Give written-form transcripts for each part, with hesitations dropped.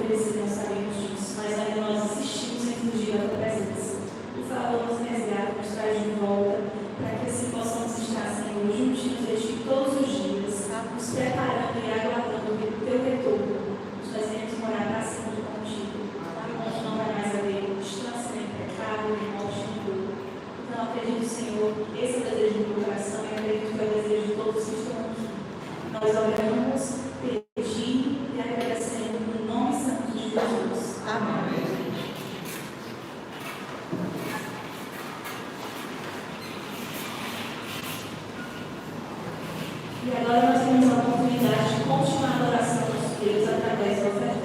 oferecer, não sabemos disso, mas ainda nós insistimos em fugir da tua presença. Por favor, nos resgata, nos traz de volta, para que assim possamos estar, Senhor, juntinhos de ti todos os dias, nos preparando e aguardando o teu retorno. Nós fazemos morar para sempre contigo, onde não vai mais haver distância, nem pecado, nem morte, nem dor. Então, acredito, Senhor, que esse é o desejo do meu coração e acredito que é o desejo de todos que estão aqui. Nós oramos, pedindo e agradecendo no nome santo de Jesus. Amém. E agora nós temos a oportunidade de continuar a adoração ao nosso Deus através do ofertório.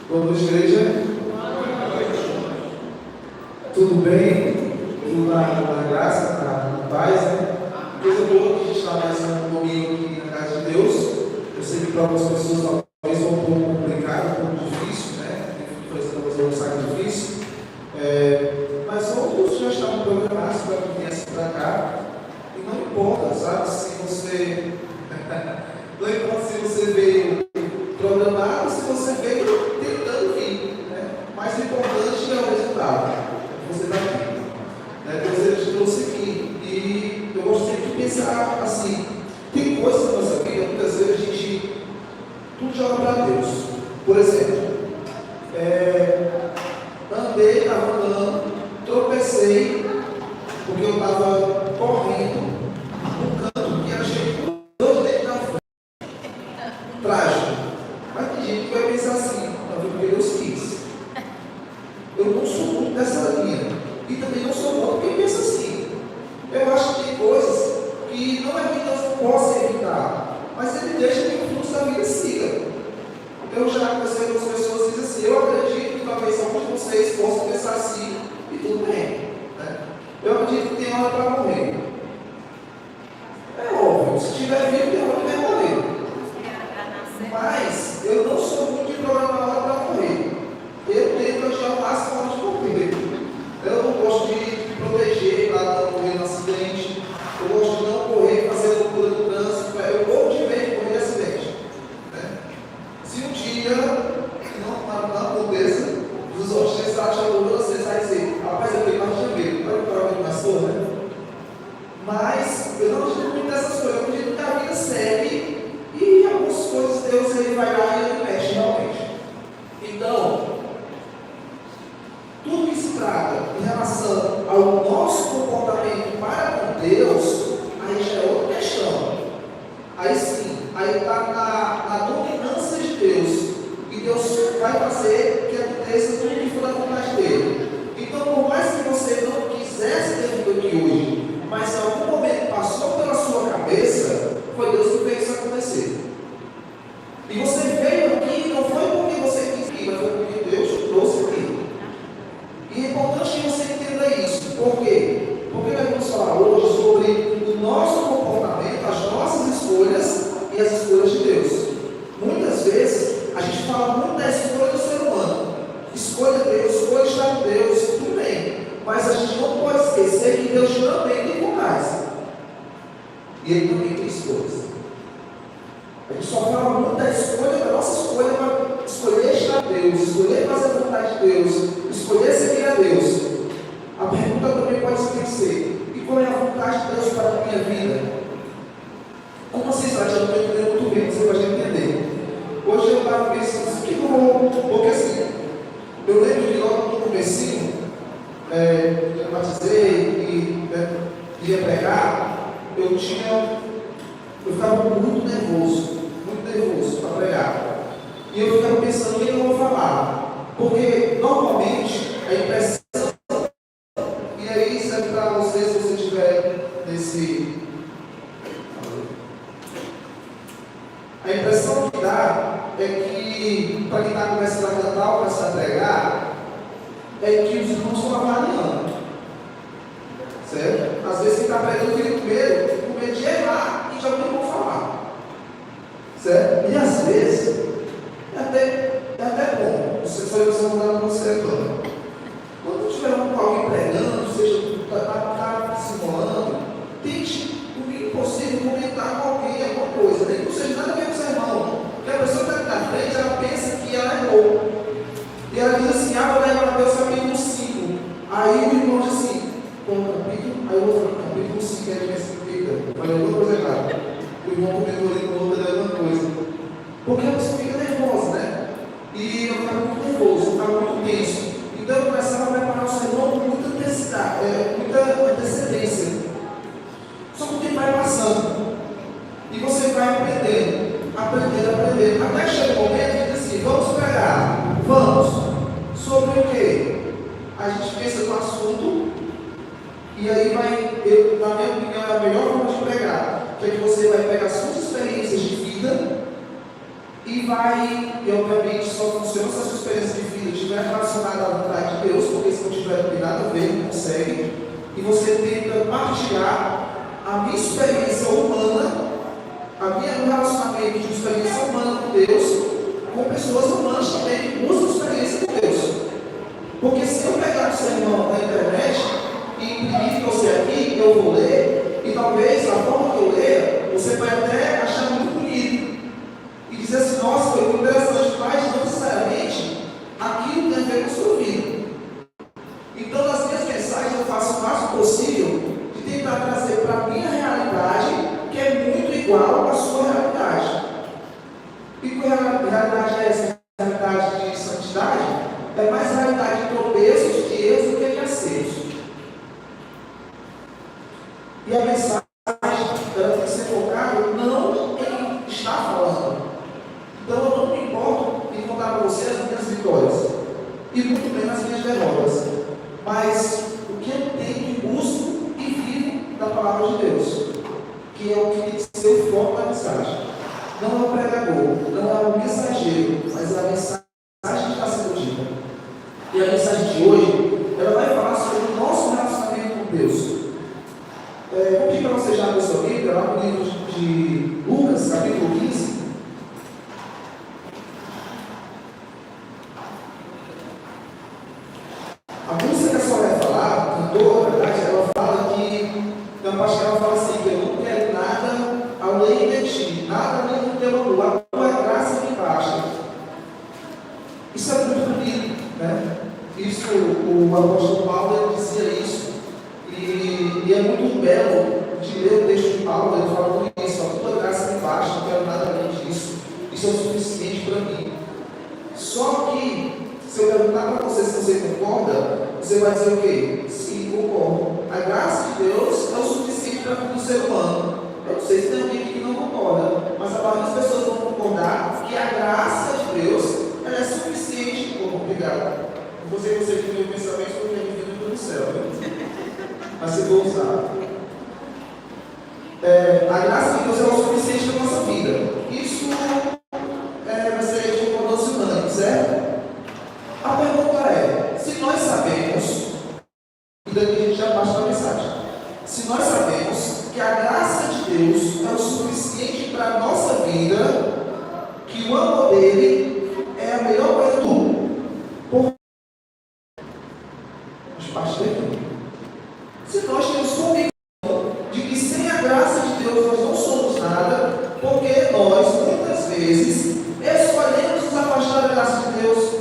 Boa noite, igreja. Tudo bem? Tudo na graça, na paz, né? Coisa boa que a gente está mais um domingo aqui na casa de Deus. Eu sei que para algumas pessoas talvez é um pouco complicado, um pouco difícil, né? Talvez um saco difícil. Mas outros já estavam programados para que viesse para cá. E não importa, sabe? Se você. Não importa se você veio programado, se você veio tentando vir, né? Mas o importante é o resultado. Você está aqui. Deus ele te trouxe aqui. E eu gosto sempre de pensar assim: tem coisas na nossa vida, muitas vezes a gente tudo joga para Deus. Por exemplo, andei, estava andando, tropecei, porque eu estava correndo num canto que era cheio de dois dentro da frente. Trágico. Mas tem gente que vai pensar assim: não, foi porque Deus quis. Eu não sou muito dessa linha. E também não sou muito quem pensa assim. Eu acho que tem coisas que não é que Deus não possa evitar, mas Ele deixa que o fluxo da vida siga. Eu já conversei com as pessoas que dizem assim: eu acredito que talvez alguns de vocês possam pensar assim, e tudo bem. Né? Eu acredito que tem hora para morrer. É óbvio, se estiver vivo, tem hora que vai morrer. Mas eu não sou muito de programar a hora para morrer. Eu tento achar o máximo hora de morrer. Eu não gosto de proteger para não morrer no acidente. Eu gosto de não correr, fazer loucura do trânsito. Eu vou de vez em morrer de acidente. Né? Se um dia não aconteça, os outros acham que você vai dizer: rapaz, eu tenho mais de medo. Vai para onde passou, né? Mas eu não acredito muito nessas coisas. Eu acredito que a vida segue e algumas coisas Deus ele vai lá e ele mexe realmente. Então, tudo que se trata em relação ao nosso comportamento para com Deus, aí já é outra questão. Aí sim, aí está na dominância de Deus. E Deus vai fazer que aconteça tudo que for da vontade dele. Então, por mais que você não quisesse ter vindo aqui hoje, mas em algum momento passou pela sua cabeça, foi Deus que fez isso acontecer. E você veio aqui, não foi porque você quis vir, mas foi porque Deus te trouxe aqui. E é importante que você entenda isso. Por quê? Porque nós vamos falar hoje sobre o nosso comportamento, as nossas escolhas e as escolhas de Deus. Muitas vezes, a gente fala muito da escolha do ser humano. Escolha Deus, escolha estar com Deus, tudo bem. Mas a gente não pode esquecer que Deus também tem vontades. E Ele também tem escolhas. A gente só fala muito da escolha, da nossa escolha para escolher estar com Deus, escolher fazer a vontade de Deus, escolher seguir a Deus. A pergunta também pode ser: e qual é a vontade de Deus para a minha vida? Como vocês acham? Eu não estou entendendo muito bem, você pode entender. Hoje eu estava pensando assim: o que eu vou. Porque assim, eu lembro que logo no comecinho, eu batizei e ia pregar, eu ficava muito nervoso para pregar. E eu ficava pensando: o que eu vou falar? Porque normalmente a impressão, e aí serve para você, se você estiver nesse. A impressão que dá é que, para quem está começando a cantar ou começando a pregar, é que os irmãos estão avaliando. Certo? Às vezes quem está pregando fica com medo de errar e já não vou falar. Certo? E às vezes é até bom. Você vai mandar para você agora. Quando estiver alguém pregando, seja está simulando, tente o mínimo possível comentar com alguém alguma coisa. Nem que não seja nada a ver com o seu irmão. Porque a pessoa que está aqui na frente, ela pensa que ela errou. E ela diz assim: vou ler Mateus capítulo 5. Aí o irmão diz assim: capítulo, aí eu vou falar capítulo 5, é que significa. Falei alguma coisa errada. O irmão comentou ali com outra alguma coisa. Porque a pessoa fica nervosa, né? E eu ficava muito nervoso, eu ficava muito tenso. Então eu começava a preparar o sermão com muita antecedência. Só que o tempo vai passando. E você vai aprendendo. Até chega um momento que diz assim: vamos pregar. Vamos. Sobre o quê? A gente pensa no assunto. E aí na minha opinião, é a melhor forma de pregar. Que é que você vai pegar suas experiências de vida e vai vai, e obviamente só funciona se a sua experiência de vida estiver relacionada à vontade de Deus, porque se não tiver, não tem nada a ver, não consegue. E você tenta partilhar a minha experiência humana, meu relacionamento de experiência humana com Deus, com pessoas humanas também que usam experiência com Deus. Porque se eu pegar o sermão na internet e imprimir para você aqui, eu vou ler, e talvez a forma que eu ler, você vai até achar muito bonito. E dizer assim, nossa, foi muito interessante, mas não necessariamente aquilo tem a ver com a sua vida. Então, nas minhas mensagens, eu faço o máximo possível de tentar trazer para a minha realidade, que é muito igual à sua realidade. E que realidade é essa? Realidade de santidade? É mais a realidade de tropeços, de erros do que de acertos. E a mensagem ela tem que ser focada não em estar falando. Então eu não me importo em contar para você as minhas vitórias, e muito bem as minhas derrotas, mas o que eu tenho e busco e vivo da palavra de Deus, que é o que tem que ser o foco da mensagem. Não é o pregador, não é o mensageiro, mas é a mensagem que está sendo dita. E a mensagem de hoje, ela vai falar sobre o nosso relacionamento com Deus. Vou pedir para você já abrir sua Bíblia, lá no livro de Lucas, capítulo 15. A música que a senhora vai falar, a cantora, na verdade, ela fala que, tem uma parte que ela fala assim, que eu não quero nada além de ti, nada além do teu amor, a tua graça me basta. Isso é muito bonito, né? Isso, o apóstolo Paulo ele dizia isso, e é muito belo de ler o texto de Paulo, ele falando isso, a tua graça me basta, não quero nada além disso, isso é o suficiente para mim. Só que, se eu perguntar para você se você concorda, você vai dizer o quê? Sim, concordo. A graça de Deus é o suficiente para todo ser humano. Eu não sei se tem alguém aqui que não concorda, mas a maioria das pessoas vão concordar que a graça de Deus ela é suficiente. Obrigado. Não sei se você que tem o pensamento porque ele vive do céu, né? Mas eu vou usar. A graça de Deus é o suficiente para a nossa vida. Isso vai ser de concordância unânime, certo? A pergunta é, se nós sabemos, e daqui a gente já passa para a mensagem, se nós sabemos que a graça de Deus é o suficiente para a nossa vida, que o amor dele é a melhor coisa do mundo, se nós temos convicção de que sem a graça de Deus nós não somos nada, porque nós, muitas vezes, escolhemos nos afastar da graça de Deus,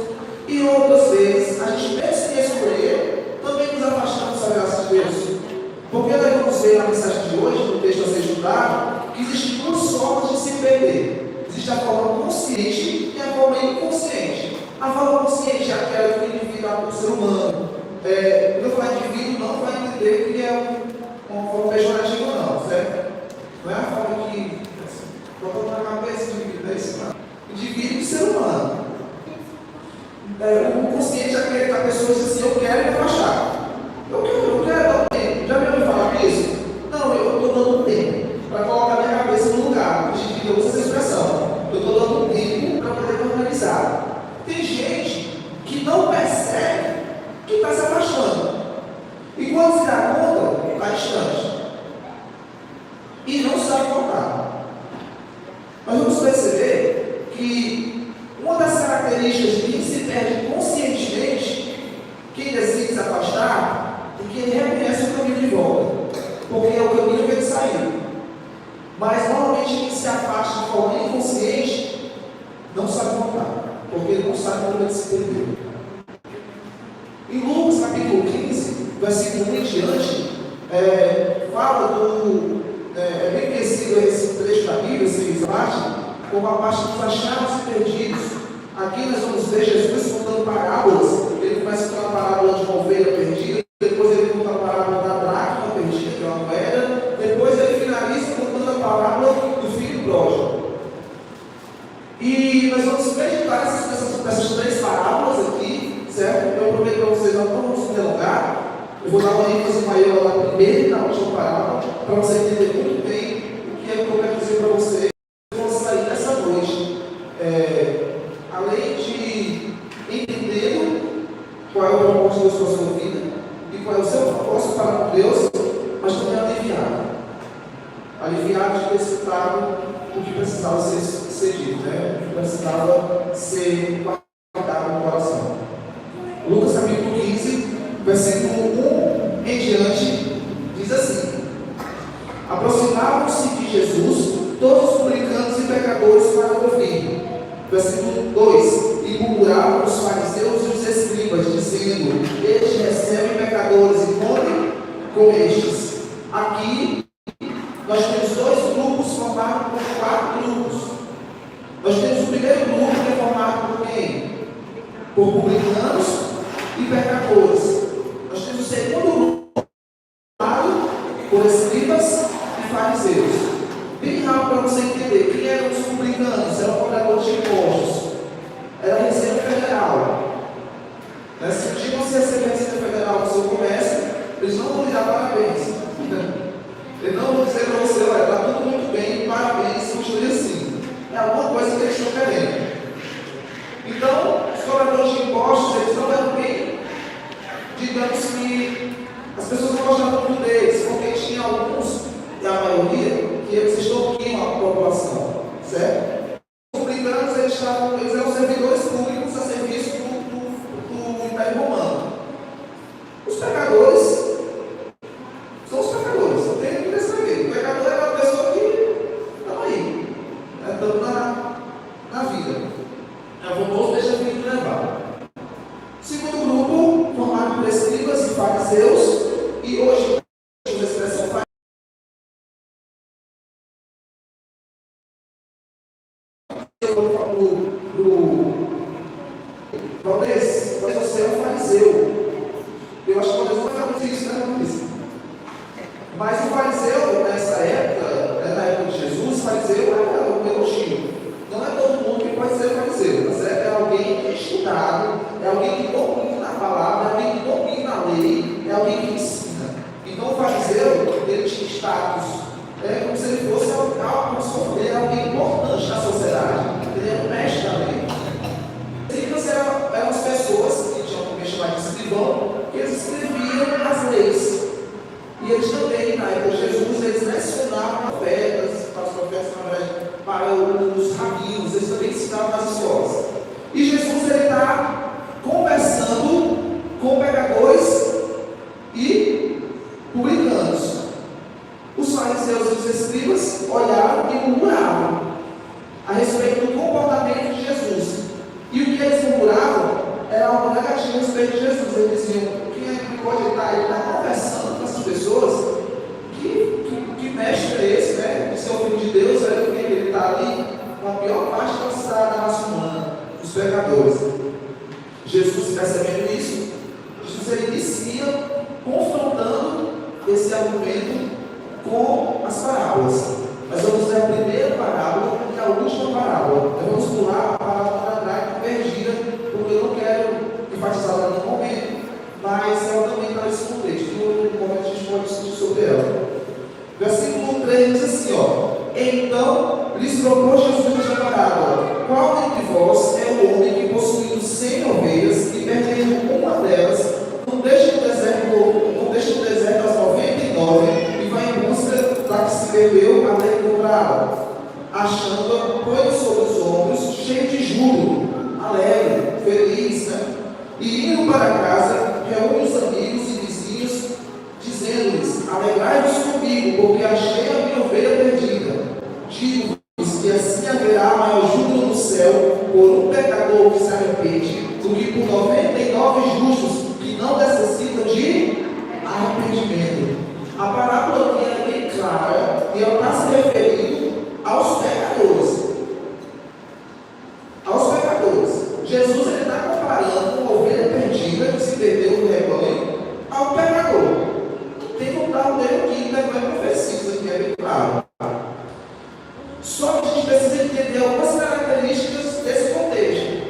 e outras vezes, a gente pensa em escolher, também nos afastamos da graça de Deus. Porque nós vamos ver na mensagem de hoje, no texto a ser estudado, que existem duas formas de se perder. Existe a forma consciente e a forma inconsciente. A forma consciente é aquela que o indivíduo, o ser humano, quando eu falar indivíduo, não vai entender que é uma forma pejorativa, não, certo? Não é a forma que, colocou na cabeça de indivíduo, é isso, não. Indivíduo e ser humano. O consciente é aquele que a pessoa diz assim, eu quero me afastar. Eu quero dar um tempo. Já me ouviu falar disso? Não, eu estou dando um tempo para colocar minha cabeça no lugar. A gente usa essa expressão. Eu estou dando um tempo para poder me organizar. Tem gente que não percebe que está se afastando. E quando se dá conta, está distante. E não sabe voltar. Mas vamos perceber que uma das características de quem se perde conscientemente, quem decide se afastar, é que ele reconhece o caminho de volta, porque é o caminho que ele saiu. Mas normalmente quem se afasta de forma inconsciente não sabe voltar, porque ele não sabe como ele se perdeu. Em Lucas capítulo 15, versículo 1 em diante, fala do. É bem conhecido esse trecho da Bíblia, esse slide, como a parte dos achados e perdidos. Aqui nós vamos ver Jesus contando parábolas. Ele começa com a parábola de uma ovelha perdida, depois ele conta a parábola da dracma perdida, que é uma moeda, depois ele finaliza contando a parábola do filho pródigo. E nós vamos meditar essas três parábolas aqui, certo? Eu prometo para vocês, não vamos se delongar. Eu vou dar uma ênfase maior na primeira e na última parábola, para você entender muito bem o que é que eu quero dizer para vocês. Vamos sair nessa noite além de entender qual é o propósito de Deus para a sua vida e qual é o seu propósito para com Deus, mas também aliviado. Aliviado de ter escutado o que precisava ser dito, né? O que precisava ser guardado no coração. Lucas capítulo 15, versículo 1 em diante, diz assim: aproximavam-se de Jesus todos os publicanos e pecadores para ouvir. Versículo 2: e murmuravam os fariseus e os escribas, dizendo: estes recebem pecadores e comem com estes. Aqui nós temos dois grupos formados por 4 grupos. Nós temos o primeiro grupo que é formado por quem? Por publicanos e pecadores. Nós temos o segundo grupo formado por escribas e fariseus. Bem rápido para você entender: quem eram os publicanos? Eram cobradores de impostos. Era a Receita Federal. Se um dia você receber a Receita Federal no seu comércio, eles não vão lhe dar parabéns. Eles não vão dizer para você: olha, está tudo muito bem, parabéns, continue assim. É alguma coisa que eles estão querendo. Então, os cobradores de impostos, eles não eram bem, digamos que as pessoas não gostavam muito deles, porque tinha alguns, e a maioria, que eles extorquiam a população, certo? Os publicanos, eles eram servidores públicos a serviço do Império Romano. Os pecadores são os pecadores, não tem o que descrever. O pecador é uma pessoa que está aí, estamos na vida. É famoso, deixa a vida levar. Segundo grupo, formado por escribas e fariseus, e hoje a expressão Valdez, você é um fariseu. Eu acho que Valdez não vai fazer isso, né? Mas o fariseu, nessa época, na época de Jesus, o fariseu era um elogio. Não é todo mundo que pode ser fariseu, mas é alguém que é estudado, é alguém que domina a palavra, é alguém que domina a lei, é alguém que ensina. Então o fariseu, ele tinha status, como se ele fosse alguém importante na sociedade. Ele era o mestre da lei. Escribas eram as pessoas que tinham também chamado de escrivão, que eles escreviam as leis. E eles também, na época de Jesus, eles lecionavam profetas, para os profetas, para os rabinos, eles também ensinavam nas escolas. E Jesus está conversando com pecadores e publicanos. Os fariseus e os escribas olharam e murmuravam a respeito do comportamento de Jesus. E o que eles murmuravam era algo negativo a respeito de Jesus. Eles diziam: quem é que pode estar? Ele está conversando com essas pessoas. Que mestre é esse, né? De ser o filho de Deus, ele está ali com a pior parte da raça humana, os pecadores. Jesus, percebendo isso, Jesus inicia confrontando esse argumento com as parábolas. Nós vamos ver a primeira parábola e a última parábola. Nós vamos pular a parábola da perdida, porque eu não quero enfatizar ela no momento, mas ela também está nesse contexto. Em outro momento a gente pode discutir sobre ela. Versículo 3 diz assim: então lhes propôs Jesus a parábola: qual dentre vós é o homem que, possuindo 100 ovelhas e perdendo uma delas, não deixa no deserto as 99 e vai em busca da que se perdeu até encontrá-la? Achando-a, põe sobre os ombros, cheio de júbilo, alegre, feliz, né? E indo para casa, reúne os amigos e vizinhos, dizendo-lhes: alegrai-vos comigo, porque achei a minha ovelha perdida. Digo-vos que assim haverá maior júbilo no céu por um pecador que se arrepende, do que por 99 justos que não necessitam de arrependimento. A parábola aqui é bem clara e ela está se referindo aos pecadores. Aos pecadores. Jesus está comparando uma ovelha perdida que se perdeu no rebanho ao pecador. Tem que contar o dedo aqui, não é profecia, isso aqui é bem claro. Só que a gente precisa entender algumas características desse contexto.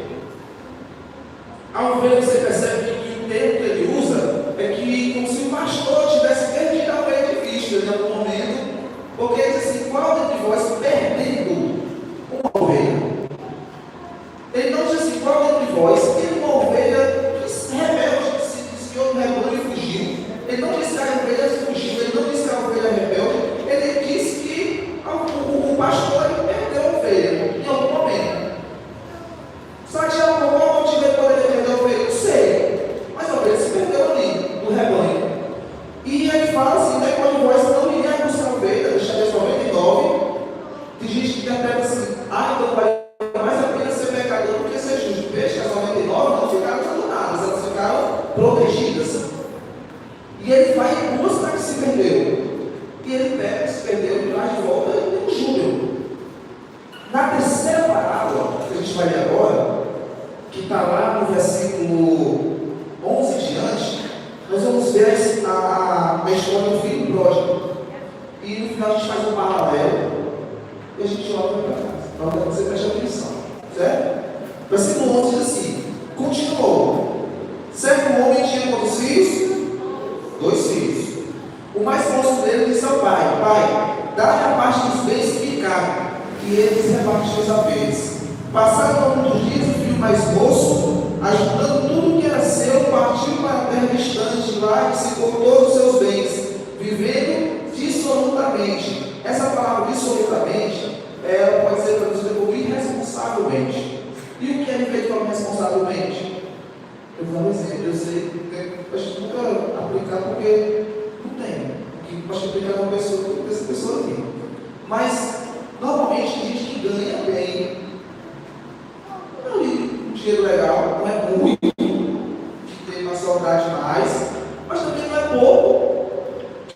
Ao ver, você percebe que o termo que ele usa é que, como se o pastor tivesse perdido a ovelha de vista em algum momento, porque ele diz assim: qual dentre vós perdendo uma ovelha? Ele não diz assim, qual é de vós? Ele uma ovelha rebelde, que se desviou do rebanho e fugiu. Ele não disse que a ovelha fugiu, ele não disse que a ovelha é rebelde, ele disse que o pastor perdeu a ovelha em algum momento. Só que qual motivo ele poderia perder a ovelha? Não sei. Mas a ovelha se perdeu ali, no rebanho. E ele fala assim, né, qual de vós não iria buscar a ovelha, deixaria 99. Tem gente que interpreta assim, então vale mais a pena ser pecador do que ser justo. Veja que as 99 não ficaram abandonadas, elas ficaram protegidas. E ele vai em busca que se perdeu. E ele pega, se perdeu, e traz de volta e tem um júbilo. Na terceira parábola, que a gente vai ler agora, que está lá no versículo 11 diante, nós vamos ver a história do filho pródigo. E no final a gente faz um paralelo e a gente volta para casa. Então você presta atenção, certo? Versículo 11 diz assim: continuou. Certo homem tinha quantos filhos? 2 filhos. O mais moço dele disse ao pai: Pai, dá-lhe a parte dos bens que ficaram, que eles repartiu os haveres. Passado alguns dias, o filho mais moço, ajudando tudo que era seu, partiu para a terra distante, lá e se todos os seus bens, vivendo dissolutamente. Essa palavra dissolutamente, ela pode ser traduzida como irresponsavelmente. E o que é viver de forma responsavelmente? Eu vou dar um exemplo, eu sei, a gente nunca aplicar porque não tem. Porque pode aplicar uma pessoa, essa pessoa aqui. Mas, normalmente, tem gente que ganha bem, não é um dinheiro legal, não é muito, que tem uma saudade mais, mas também não é pouco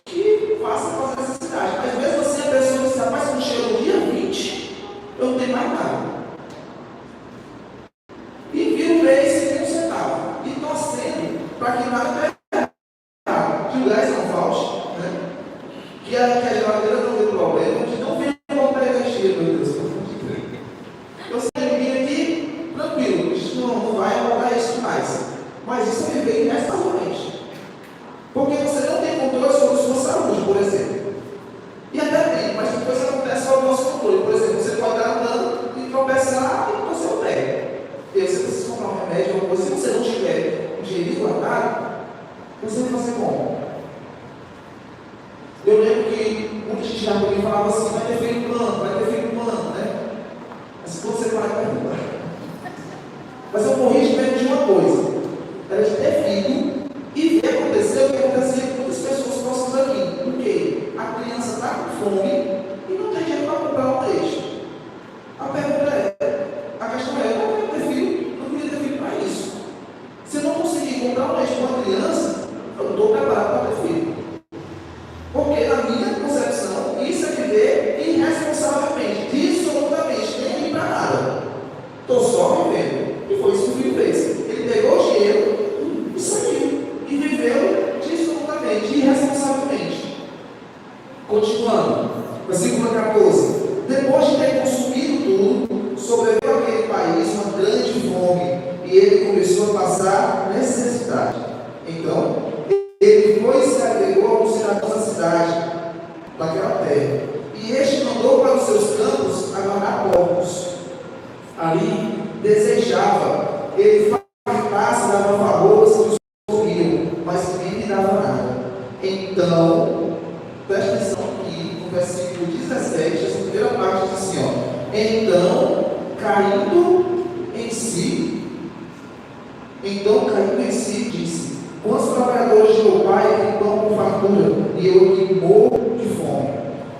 que faça fazer necessidade. Mas mesmo assim, a pessoa diz: rapaz, quando chega no dia 20, eu não tenho mais nada. E vira um mês sem ter um centavo. E torcendo para que nada errado, que o gás não falte, né? Que a geladeira não dê problema, que não venha voltar a energia, meu Deus. Eu saio aqui tranquilo, isso não vai rodar isso mais. Mas isso é viver irresponsavelmente. Porque você não tem controle sobre a sua saúde, por exemplo. E até tem, mas depois acontece só o nosso controle. Por exemplo, você pode estar andando e tropeçar e torcer o pé. E aí você precisa comprar um remédio, alguma coisa. Se você não tiver um dinheiro guardado, você vai fazer como? Eu lembro que muita gente já comigo falava assim: vai ter feito plano, né? Mas quando você vai perguntar. Mas eu morri de medo de uma coisa: era de ter filho e ver acontecer o que acontecia com muitas pessoas próximas aqui. Por quê? A criança está com fome e não tem dinheiro para comprar um leite. A pergunta a questão é: eu não quero ter filho, não queria ter filho para isso. Se eu não conseguir comprar um leite para uma criança, eu não estou preparado para ter filho. Porque na minha concepção, isso é viver irresponsavelmente, dissolutamente, nem ir para nada. Estou só vivendo. E foi isso que o filho fez. Ele pegou o dinheiro e saiu. E viveu dissolutamente, irresponsavelmente. Continuando, versículo 14. Depois de ter consumido tudo, sobreviveu aquele país uma grande fome, e ele começou a passar necessidade. Então, ele foi e se agregou aos cidadãos da cidade, daquela terra. E este mandou para os seus campos aguardar porcos. Ali desejava, ele fartasse, dava favores que os comiam, mas ninguém lhe dava nada. Então, presta atenção aqui, no versículo 17, essa primeira parte diz assim: então, caindo em si, disse: quantos trabalhadores de meu pai têm pão com fartura, e eu aqui morro de fome?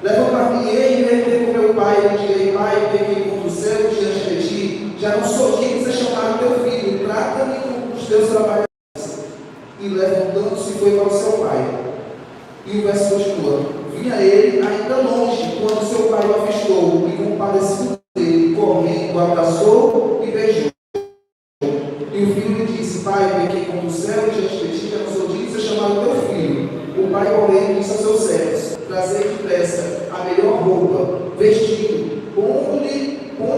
Levantar-me-ei e irei com meu pai, e direi: Pai, peguei contra o céu diante de ti, já não sou digno de ser chamado teu filho, trata-me como os teus trabalhadores. E levantando-se foi para o seu pai. E o verso continua: vinha ele ainda longe, quando seu pai o avistou, e compadecido dele, correndo, o abraçou e beijou. E o filho lhe disse: Pai, peguei contra o céu diante de ti, já não sou digno de ser chamado teu filho. O pai, porém, disse aos seus servos: trazei depressa a melhor roupa, vestido, ponde-lhe um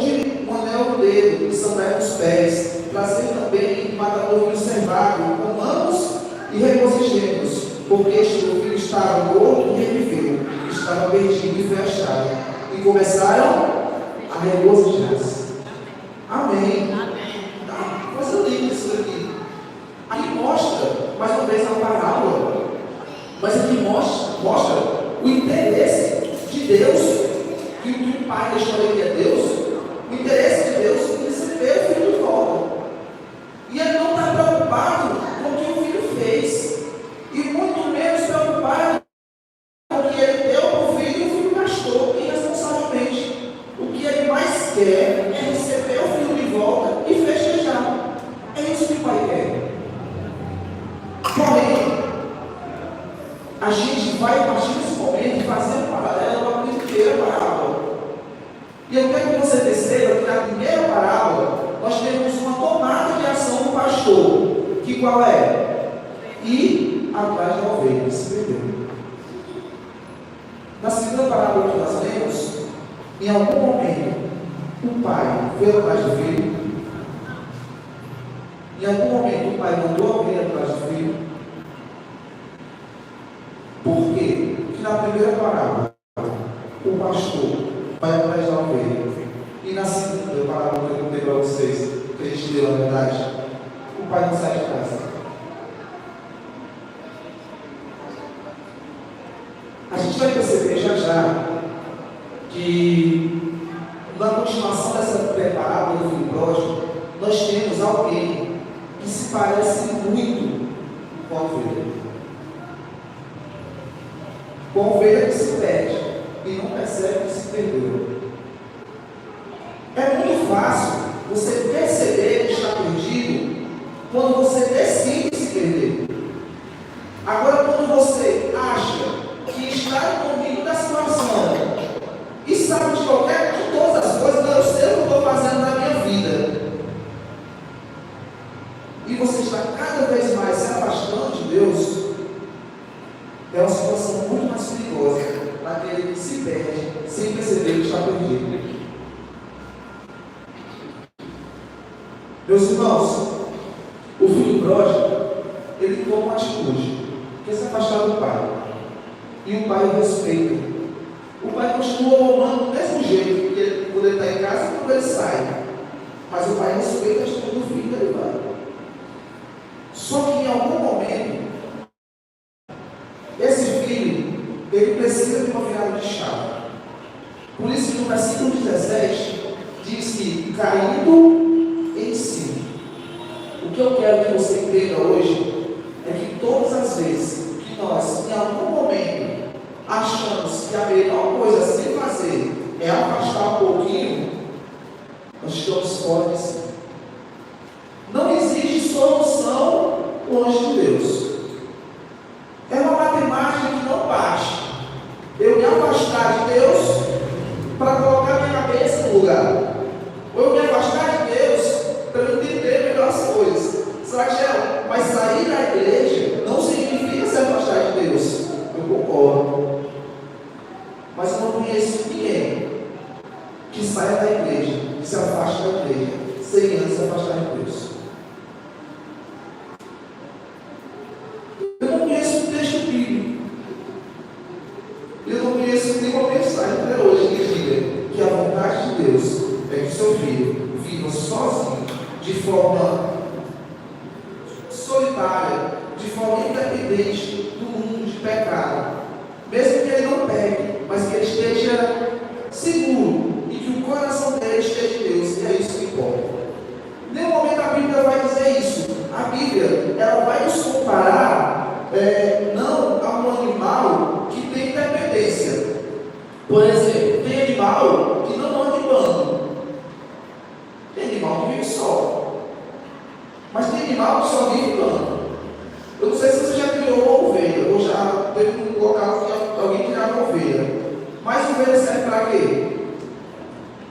anel no dedo e sandália nos pés. Trazei também um matador conservado, comamos e regozijemos, porque este meu filho estava morto e reviveu, estava perdido e foi achado. E começaram a regozijar-se. Amém. Mas aqui mostra o interesse de Deus, que o pai da história que é Deus, o interesse de Deus em receber o filho de volta. E ele não está preocupado com o que o filho fez, e muito menos preocupado com o que ele deu para o filho e o filho gastou irresponsavelmente. O que ele mais quer é receber o filho de volta e festejar. É isso que o pai quer. Porém, a gente vai, a partir desse momento, fazer um paralelo com a primeira parábola. E eu quero que você perceba que na primeira parábola, nós temos uma tomada de ação do pastor, que qual é? Ir atrás da ovelha que se perdeu. Na segunda parábola que nós lemos, em algum momento, o pai foi atrás do filho. Em algum momento, o pai mandou a ovelha atrás do filho. Por quê? Porque na primeira parábola, o pastor vai atrás da ovelha. E na segunda parábola que eu contei para vocês, que a gente leu na verdade, o pai não sai de casa. A gente vai perceber já que na continuação dessa parábola do filho pródigo, nós temos alguém que se parece muito com a ovelha. Com a ovelha que se perde e não percebe que se perdeu. É muito fácil você perceber que está perdido quando você decide se perder. Agora, quando você acha que está no domínio da situação e sabe de todas as coisas, não, eu sei o que eu estou fazendo na minha vida, e você está cada vez mais se afastando de Deus, é uma situação muito mais perigosa daquele que se perde sem perceber que está perdido. Meus irmãos, o filho pródigo, ele toma uma atitude, que é se afastar do pai. E o pai o respeita. O pai continua amando do mesmo jeito, porque ele, quando ele está em casa, quando ele sai. Mas o pai respeita a atitude do filho, ele vai. Só que em algum momento, esse filho, ele precisa de uma virada de chave. Por isso que no versículo 17, diz que, caindo em si. O que eu quero que você entenda hoje, é que todas as vezes que nós, em algum momento, achamos que a melhor coisa a se fazer é afastar um pouquinho, nós estamos fora de si. Não existe solução longe de Deus. É uma matemática que não bate. Eu me afastar de Deus para colocar minha cabeça no lugar. Ou eu me afastar de Deus para eu entender melhor as coisas. Israel, mas sair da igreja não significa se afastar de Deus. Eu concordo. Mas eu não conheço ninguém que saia da igreja, que se afaste da igreja, sem antes se afastar de Deus. Eu não conheço um texto bíblico. Eu não conheço nenhuma mensagem até hoje que diga que a vontade de Deus é que o seu filho viva sozinho, de forma solitária, de forma independente do mundo de pecado. Mesmo que ele não peque, mas que ele esteja seguro e que o coração dele esteja em Deus, e é isso que importa. Em nenhum momento a Bíblia vai dizer isso. A Bíblia, ela vai nos comparar não a um animal que tem independência. Por exemplo, tem animal que não anda em bando. Tem animal que vive só. Mas tem animal que só vive em bando. Eu não sei se você já criou uma ovelha, ou já teve um local que alguém criava ovelha. Mas ovelha serve para quê?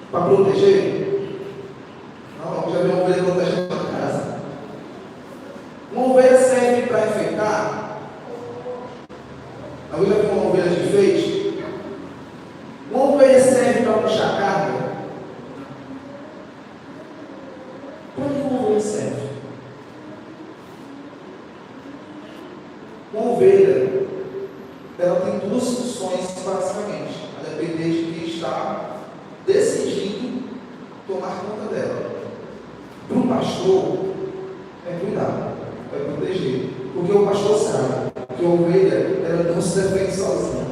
Para proteger? Não, já vi uma ovelha protegendo a casa. Uma ovelha serve para enfeitar? Alguém já viu uma ovelha de enfeite? Uma ovelha serve para puxar carga? Para que uma ovelha serve? Uma ovelha, ela tem duas funções basicamente, a depender de quem está decidindo tomar conta dela. Para o pastor, é cuidar, é proteger, porque o pastor sabe que a ovelha ela não se defende sozinha.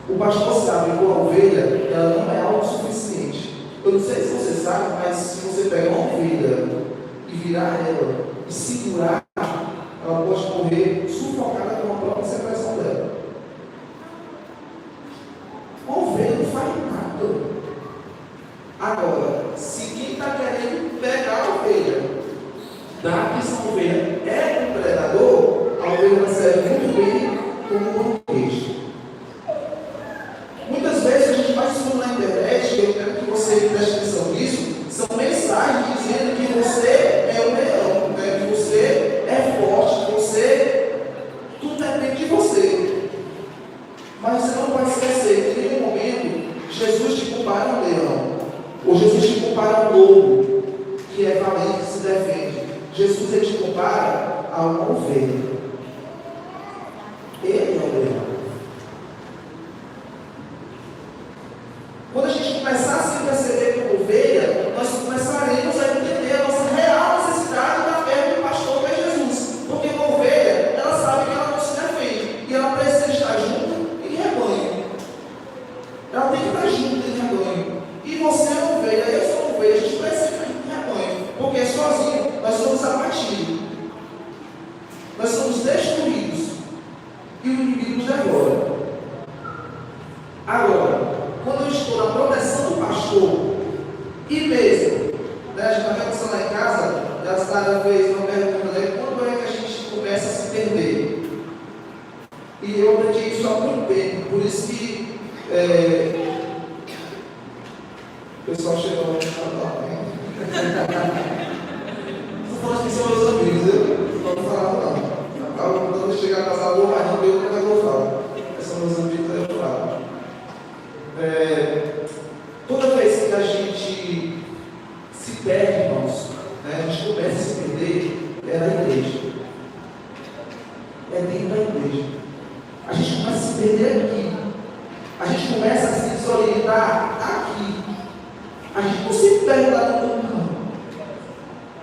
O pastor sabe que a ovelha ela não é autossuficiente. Eu não sei se você sabe, mas se você pegar uma ovelha e virar ela e segurar, ela pode morrer sufocada com a própria secreção dela. Uma ovelha não faz nada. Agora, se quem está querendo pegar a ovelha, dá que essa ovelha é um predador, a ovelha serve muito bem como um peixe. Muitas vezes a gente faz isso na internet, eu quero que você preste atenção nisso, são mensagens dizendo que você é um leão, né? Que você é forte, que você, tudo depende de você. Mas você não pode esquecer que em nenhum momento Jesus te compara a um leão, ou Jesus te compara a um lobo, que é valente, que se defende. Jesus ele te compara a uma ovelha. Ele é o leão. Quando a gente começar a se perceber como ovelha, nós começaremos a entender a nossa real necessidade da fé do pastor que é Jesus. Porque uma ovelha, ela sabe que ela não se defende. E ela precisa estar junto em rebanho. Ela tem que estar junto em rebanho. E você é uma ovelha, eu sou uma ovelha, a gente precisa estar junto em rebanho. Porque sozinho nós somos abatidos. Nós somos destruídos. E o inimigo nos devora. Agora, quando eu estou na proteção do pastor, e mesmo, né, a gente está pensando lá em casa, e a Sara fez uma pergunta, né, quando é que a gente começa a se perder? E eu aprendi isso há muito tempo, por isso que o pessoal chegou e falou, estou falando que são meus amigos, eu não estou falando não. Quando eu chegar a casar, vou mais não ver o que eu falo. São meus amigos, eu falo. Toda vez que a gente se perde, irmãos, né, a gente começa a se perder, é na igreja. É dentro da igreja. A gente começa a se perder aqui. A gente começa a se desorientar aqui. A gente não se perde lá no campo.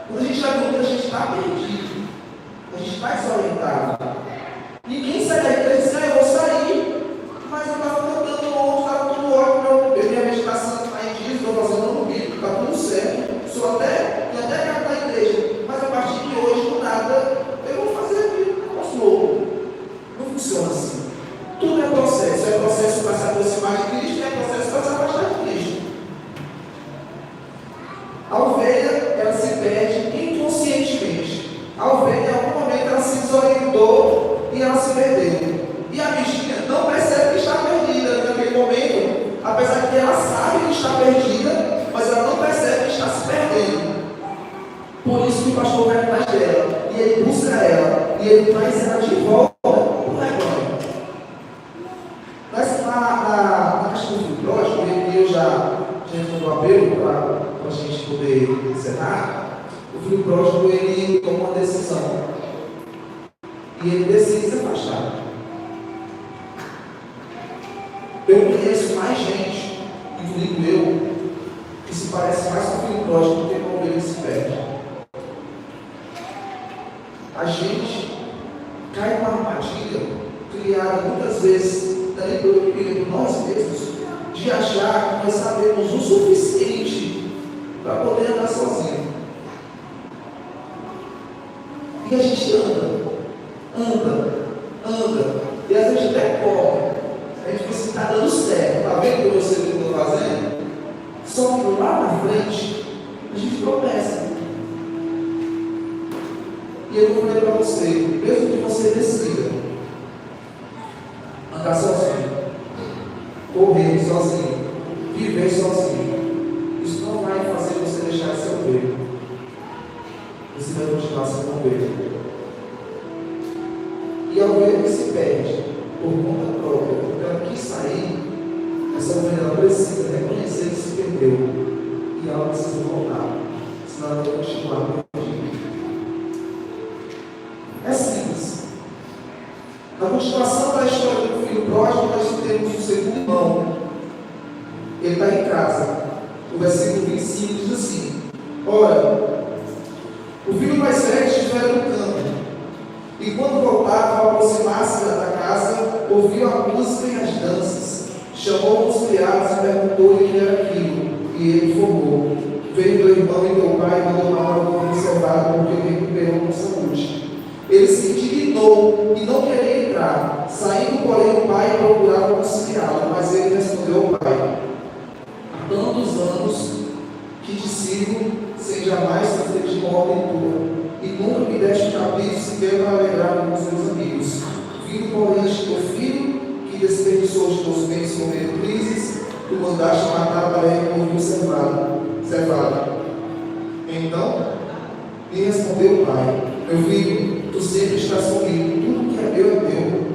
Quando a gente vai ver, a gente está perdido. A gente está desorientado. Ninguém sai da igreja e diz, eu vou sair, mas eu estava cantando outro, estava tudo ótimo, eu minha meditação está em dia, estou fazendo no bíblico, está tudo certo, sou até quero na igreja, mas a partir de hoje, do nada, eu vou fazer aquilo, posso louco. Não funciona assim. Tudo é processo para se aproximar de Cristo e é processo para se afastar de Cristo. A ovelha, ela se perde inconscientemente. A ovelha, em algum momento, ela se desorientou e ela se perdeu. E a bichinha não percebe que está perdida naquele momento, apesar de que ela sabe que está perdida, mas ela não percebe que está se perdendo. Por isso que o pastor vai atrás dela, e ele busca ela, e ele traz ela de volta para o rebanho. Na questão do próximo, eu já fiz um apelo para a gente poder encerrar. O filho pródigo, ele toma uma decisão. E ele decide se afastar. Eu conheço mais gente, incluindo eu, que se parece mais com o filho pródigo do que com o ovelha que se perde. A gente cai numa armadilha criada muitas vezes também por nós mesmos, de achar que nós sabemos o suficiente para poder andar sozinho. E a gente anda, e às vezes até corre. A gente pensa que está dando certo, está vendo o que você está fazendo? Só que lá na frente, a gente tropeça. E eu vou falar para você, mesmo que você decida andar sozinho, correr sozinho, viver sozinho, isso não vai fazer você deixar de ser ovelha. Você vai continuar sendo ovelha. E a ovelha que se perde por conta própria, porque ela quis sair, essa ovelha precisa reconhecer que se perdeu e ela precisa voltar, senão ela vai continuar perdida. É simples. Na continuação da história do filho pródigo, nós temos o segundo irmão. Ele está em casa. O versículo 25 diz assim: ora, o filho mais velho estivera no campo, e E quando voltava, ao aproximar-se da casa, ouviu a música e as danças. Chamou os criados e perguntou-lhe o que era aquilo. E ele informou: veio teu irmão e teu pai e mandou matar o povo observado porque ele recuperou com saúde. Ele se indignou e não queria entrar. Saindo, porém, o pai procurava conciliá-lo, mas ele respondeu ao pai: há tantos anos que te sirvo sem jamais fazer de uma ordem tua, e nunca me deste cabrito sequer para alegrar com os meus amigos. Vindo, porém, este teu filho, que desperdiçou os teus bens com meretrizes, tu mandaste matar para ele com o cevado. Então me respondeu o pai: meu filho, tu sempre estás comigo, tudo que é meu.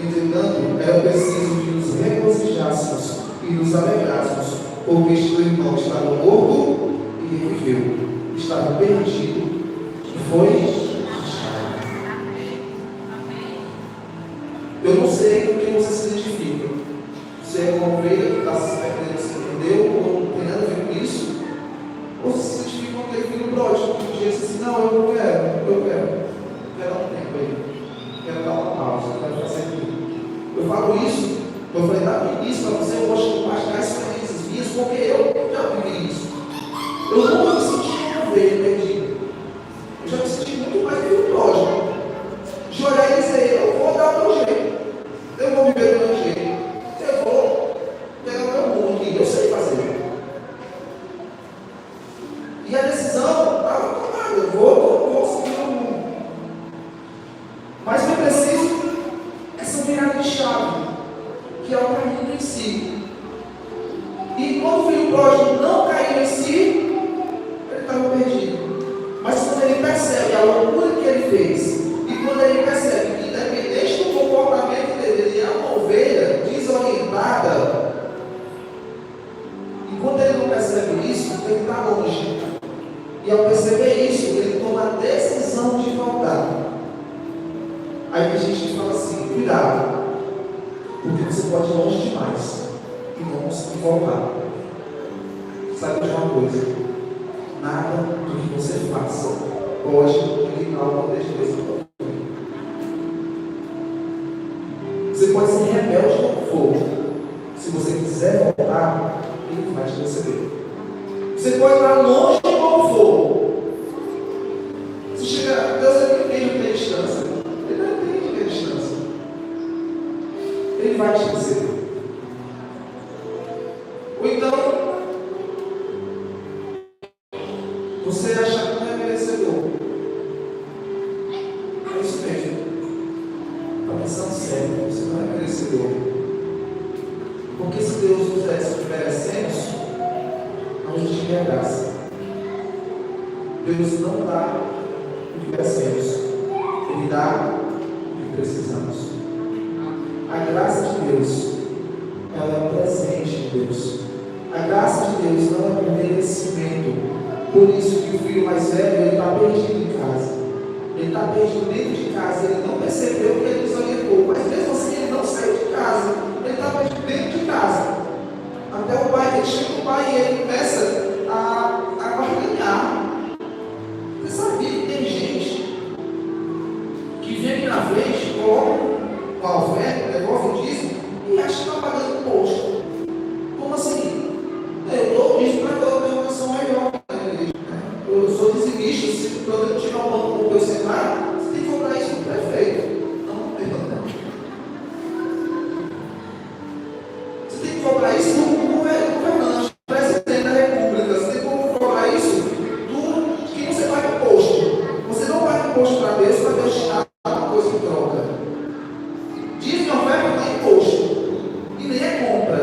Entretanto, era preciso que nos regozijássemos e nos alegrássemos, porque este teu irmão estava morto e reviveu, estava perdido e foi achado. Eu não sei com quem você se identifica. Se é uma ovelha que está se perdendo, se entendeu, ou não tem nada a ver com isso, ou se identifica com aquele filho pródigo que diz assim: não, eu não quero dar um tempo aí, quero dar uma pausa, quero fazer aquilo. Eu falo isso, eu falei, Davi, isso para você, eu gosto de compartilhar experiências minhas, porque eu já vivi isso. Eu nunca me senti uma ovelha perdida. Eu já me senti muito mais filho pródigo. De olhar e dizer: eu vou dar o meu jeito, eu vou viver do meu jeito, eu vou pegar o meu mundo aqui, eu sei fazer. E a decisão estava tomada: eu vou seguir o mundo. Mas eu preciso essa virada de chave, que é o caminho em si. E quando o filho pródigo não caiu em si, ele estava perdido. Mas quando ele percebe a loucura que ele fez, e quando ele percebe que, independente do comportamento dele, ele é uma ovelha desorientada, e quando ele não percebe isso, ele está longe. E ao perceber isso, ele toma a decisão de voltar. Aí a gente fala assim: cuidado, porque você pode ir longe demais e não conseguir voltar. Sabe de uma coisa: nada do que você faça pode eliminar o poder de Deus na tua vida. Você pode ser rebelde como for. Se você quiser voltar, Ele vai te receber. Você pode estar longe como for. Se chegar, Deus não entende o que é distância. Ele não entende o que é distância. Ele vai te receber. Ou então, você achar que não é merecedor. É isso mesmo. Está pensando sério, você não é merecedor. Porque se Deus nos desse o que merecemos, não nos tinha graça. Deus não dá o que merecemos, Ele dá o que precisamos. A graça de Deus, ela é um presente de Deus. A graça de Deus não é por merecimento. Por isso que o filho mais velho, ele está perdido em casa. Ele está perdido dentro de casa. Ele não percebeu que ele desorientou. Mas mesmo assim, ele não saiu de casa. Ele está perdido dentro de casa. Até o pai, ele chega o pai e ele começa a barganhar. Você sabia que tem gente que vem aqui na frente, coloca uma oferta, devolve o dízimo e acha que está pagando imposto. Como assim? Eu dou isso para que eu tenha uma condição melhor. Eu sou dizimista, se eu tirar um banco com o meu cenário, você tem que cobrar isso para o prefeito. Não tem problema. Você tem que cobrar isso no governante, presidente da república. Você tem que cobrar isso do que você paga imposto. Você não paga imposto para Deus te dar uma coisa em troca. Diz que a oferta não é imposto. E nem é compra.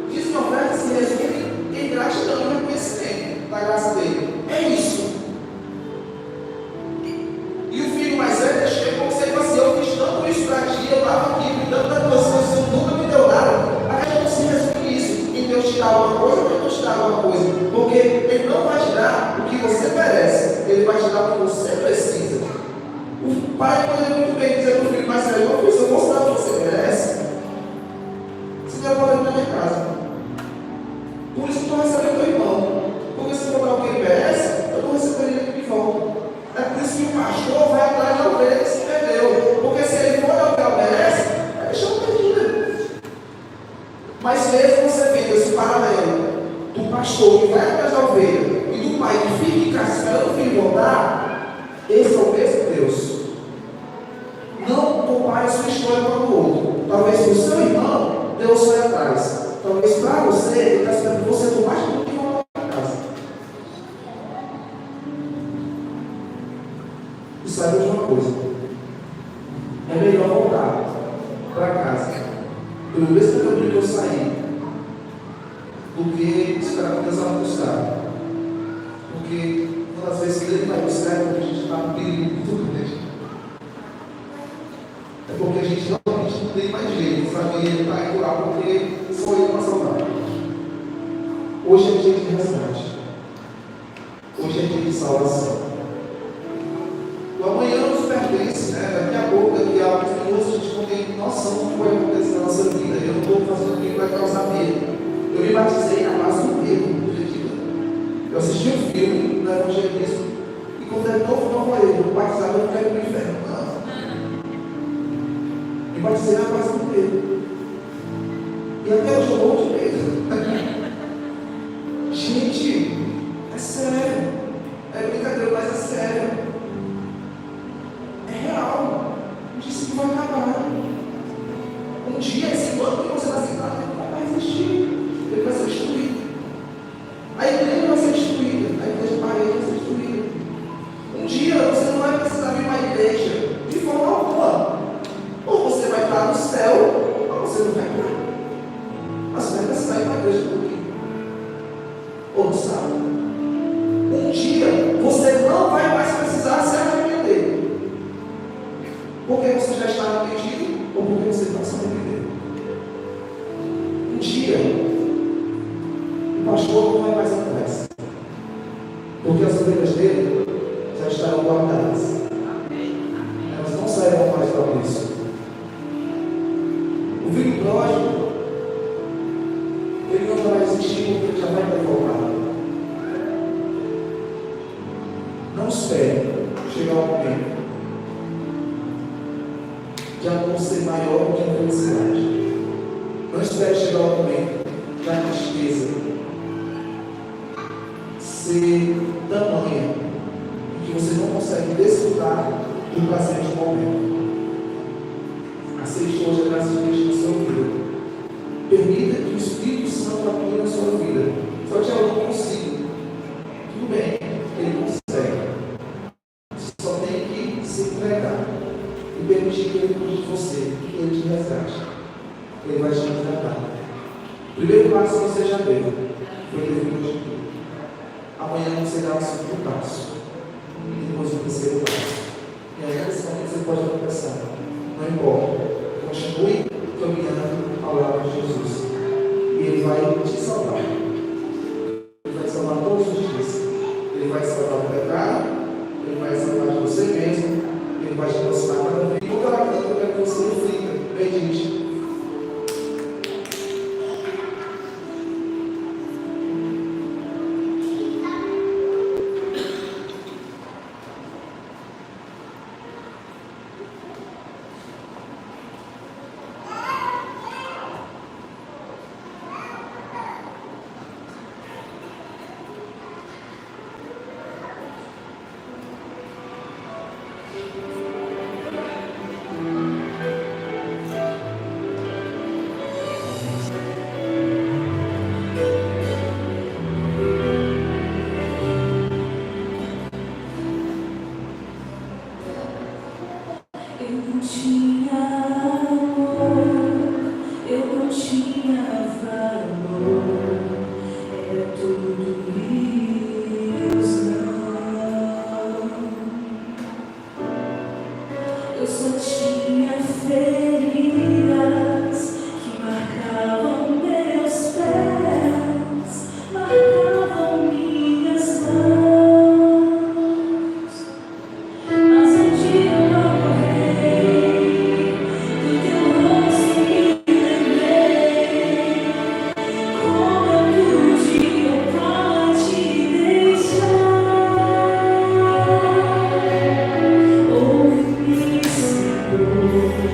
Diz que a oferta se resume em gratidão e reconhecimento da graça dele. É isso. E o filho mais velho chega como você fala assim: eu fiz tanto isso para ti, eu estava aqui cuidando da tua situação, nunca me deu nada. A gente não se resume isso em Deus te dar alguma coisa ou Deus te dar alguma coisa. Porque Ele não vai te dar o que você merece, Ele vai te dar o que você precisa. O pai pode muito bem dizer para o filho mais velho: eu fiz, eu posso dar o que você merece. Você vai poder ir na minha casa. Por isso que eu estou recebendo teu irmão. Porque se eu dar o que ele merece, eu estou recebendo ele de volta. É por isso que o pastor vai atrás da ovelha que se perdeu. Deus foi atrás. Talvez para você, Ele está esperando que você tomar tudo que voltar para casa. E saiba de uma coisa: é melhor voltar para casa pelo mesmo caminho que eu saí, do que esperar que Deus vai buscar. Porque uma das vezes que Ele vai buscar é porque a gente está no perigo muito grande. É porque a gente realmente não tem mais jeito, sabe? Ele está indo lá porque só Ele para salvar. Hoje é dia de resgate. Hoje é dia de salvação. O amanhã nos pertence, né? Daqui a pouco, daqui a alguns minutos, a gente não tem noção do que vai acontecer na nossa vida. Eu não estou fazendo o que vai causar medo. Eu me batizei na base do medo, acredita? Eu assisti um filme no evangelismo e quando é novo eu vou batizar, eu não quero ir para o inferno. Não. Me batizei na base do medo. E até hoje eu morro de medo. Gente, é sério. É brincadeira, mas é sério. É real. Um dia isso vai acabar. Um dia esse banco que você está sentado não vai existir. Ele vai ser destruído. A igreja vai ser destruída. A igreja parede vai ser destruída. Um dia você não vai precisar vir para a igreja de forma alguma. Ou você vai estar no céu, ou você não vai estar. Mas você vai precisar ir para a igreja por quê? Ou não sabe? Um dia você não vai mais precisar se arrepender. Porque você já está arrependido ou porque você está se arrependendo. Um dia o pastor não vai mais atrás. Porque as ovelhas dele já estarão guardadas. Elas não sairão mais para isso. O filho pródigo, ele não vai existir porque ele já vai ter voltado. Não espere chegar o momento de amor ser maior do que a felicidade. Não espere chegar o momento da tristeza ser tamanha que você não consegue desfrutar do prazer de momento. Aceite hoje a graça de Deus na sua vida. Permita que o Espírito Santo atue na sua vida. Só que eu não consigo. Tudo bem, ele consegue. Você só tem que se entregar e permitir que ele cuide de você, que ele te resgate. Ele vai te resgatar. O primeiro passo que você já deu foi ter vindo hoje aqui. Amanhã você dá o segundo passo. E depois o terceiro passo. E aí nesse momento você pode começar. Não importa. Continue caminhando ao lado de Jesus. E Ele vai te salvar. Ele vai te salvar todos os dias. Ele vai te salvar do pecado. Ele vai te salvar de você mesmo. Ele vai te aproximar cada vez. E toda a vida eu quero que você reflita. Medite. Ouve-me, Senhor.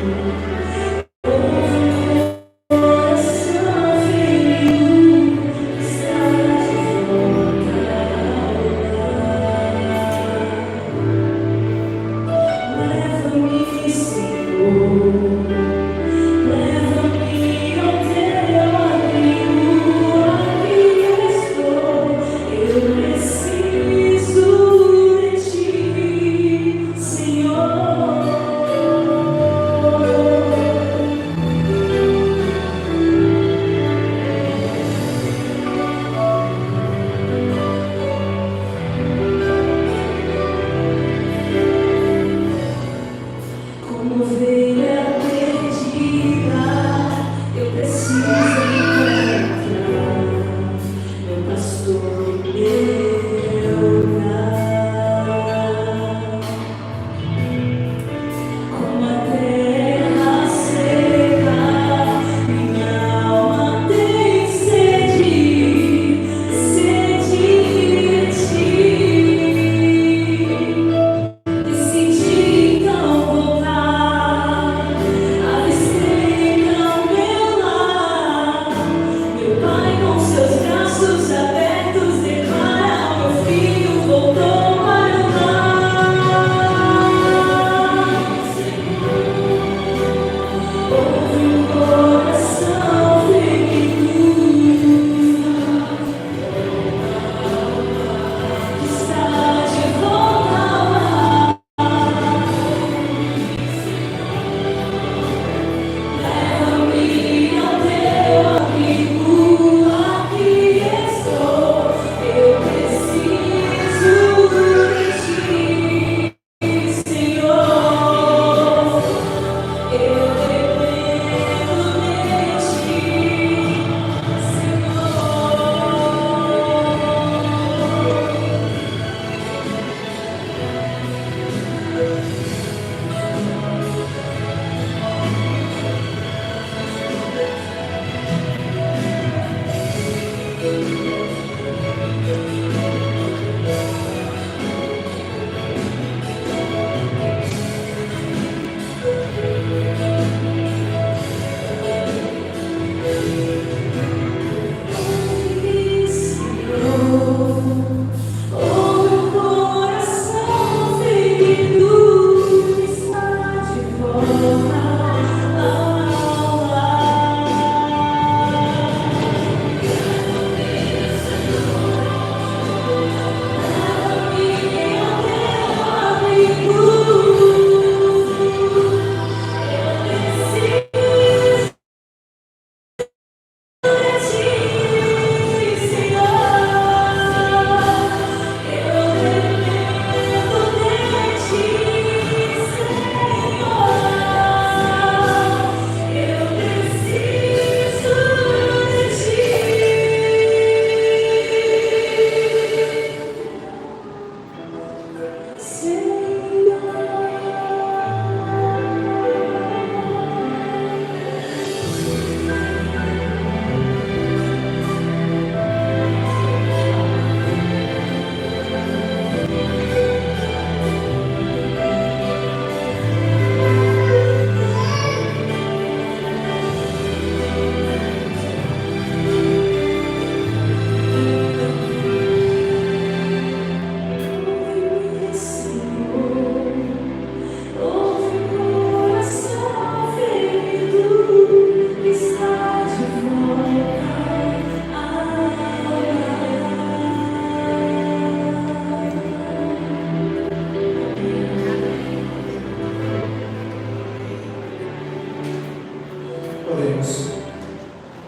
Oremos.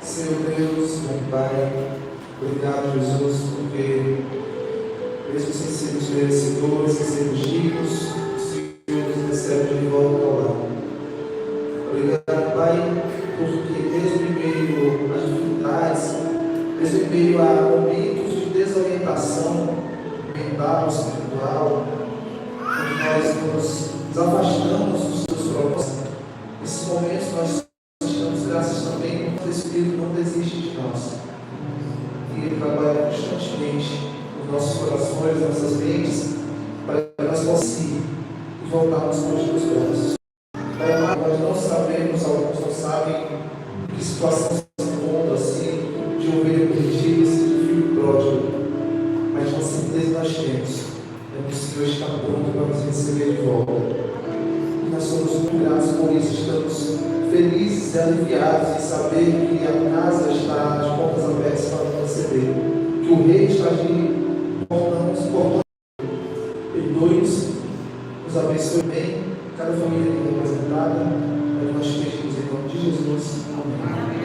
Senhor Deus, meu Pai, obrigado, Jesus, porque mesmo sem sermos merecedores, sem sermos dignos, o Senhor nos recebe de volta ao lar. Obrigado, Pai, porque mesmo em meio às dificuldades, mesmo em meio a momentos de desorientação mental, espiritual, onde nós nos afastamos dos seus propósitos, nesses momentos nós damos graças também porque o Espírito não desiste de nós. E Ele trabalha constantemente nos nossos corações, nas nossas mentes, para que nós possamos ir e voltarmos para os teus braços. Pai, nós não sabemos, alguns não sabem, que situação se encontra assim, de ovelha perdida, de filho pródigo. Mas uma certeza nós temos, é que o Senhor está pronto para nos receber de volta. E nós somos muito gratos por isso, estamos felizes e aliviados em saber que a casa está de portas abertas para nos receber, que o Rei está de portão. Perdoe-nos, nos abençoe bem, cada família aqui representada, nós pedimos em nome de Jesus. Amém.